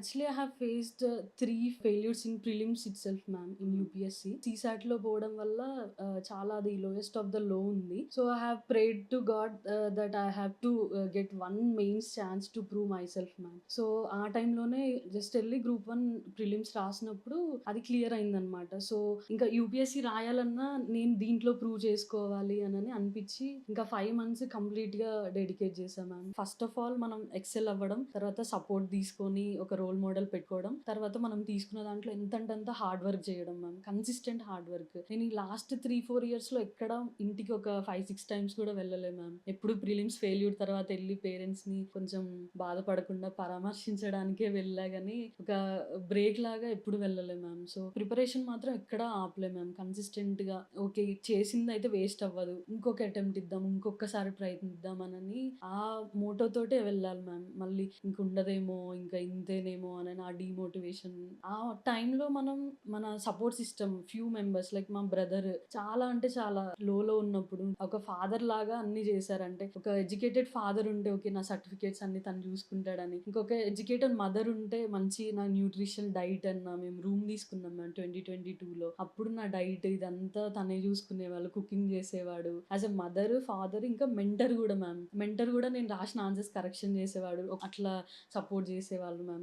Actually I have faced 3 failures in prelims itself ma'am in UPSC. సీసాట్‌లో పోవడం వల్ల చాలా అది లోయెస్ట్ ఆఫ్ ద లో ఉంది. So, I have prayed to God that I have to get one mains chance to prove myself ma'am. So, ఆ టైంలోనే just ఎళ్లి group 1 prelims రాసినప్పుడు అది క్లియర్ అయిందనమాట. సో, ఇంకా యూపీఎస్‌సి రాయాలన్నా నేను దీంట్లో ప్రూవ్ చేసుకోవాలి అనని అనిపిచ్చి ఇంకా 5 మంత్స్ కంప్లీట్‌గా డెడికేట్ చేశా మ్యామ్. ఫస్ట్ ఆఫ్ ఆల్ మనం ఎక్సెల్ అవ్వడం, తర్వాత సపోర్ట్ తీసుకొని ఒక రోల్ మోడల్ పెట్టుకోవడం, తర్వాత మనం తీసుకున్న దాంట్లో ఎంతంటే అంత హార్డ్ వర్క్ చేయడం మ్యామ్. Consistent hard work. నేను ఈ లాస్ట్ 3, 4 ఇయర్స్‌లో ఎక్కడ ఇంటికి ఒక 5, 6 టైమ్స్ కూడా వెళ్ళలే మ్యామ్. ఎప్పుడు ప్రిలిమ్స్ ఫెయిల్యూర్ తర్వాత ఎళ్లి పేరెంట్స్‌ని కొంచెం బాధపడకుండా పరామర్శించడానికే వెళ్ళా గానీ, ఒక బ్రేక్ లాగా ఎప్పుడు వెళ్ళలే మ్యామ్. సో, ప్రిపరేషన్ మాత్రం ఎక్కడా ఆపలే మ్యామ్. కన్సిస్టెంట్‌గా ఓకే. చేసిందయితే వేస్ట్ అవ్వదు. ఇంకొక అటెంప్ట్ ఇద్దాం. ఇంకొక్కసారి ప్రయత్నిద్దాం అనని ఆ మోటో తోటే వెళ్ళాలి మ్యామ్. మళ్ళీ ఇంకుండదేమో, ఇంకా ఇంతేనేమో అనని ఆ డీమోటివేషన్. ఆ టైంలో మనం మన support system few members like మా బ్రదర్ చాలా అంటే చాలా లోలో ఉన్నప్పుడు ఒక ఫాదర్ లాగా అన్నీ చేశారంటే, ఒక ఎడ్యుకేటెడ్ ఫాదర్ ఉంటే ఓకే. నా సర్టిఫికేట్స్ అన్నీ తను చూసుకుంటాడని. ఇంకొక ఎడ్యుకేటెడ్ మదర్ ఉంటే మంచి నా న్యూట్రిషన్ డైట్ అన్నా మేము రూమ్ తీసుకున్నాం మ్యామ్ 2022లో. అప్పుడు నా డైట్ ఇదంతా తనే చూసుకునేవాళ్ళు. కుకింగ్ చేసేవాడు. యాస్ ఎ మదర్, ఫాదర్ ఇంకా మెంటర్ గూడా మ్యామ్. మెంటర్ గూడా నేను రాసిన ఆన్సర్స్ కరెక్షన్ చేసేవాడు. అట్లా సపోర్ట్ చేసేవాళ్ళు మ్యామ్.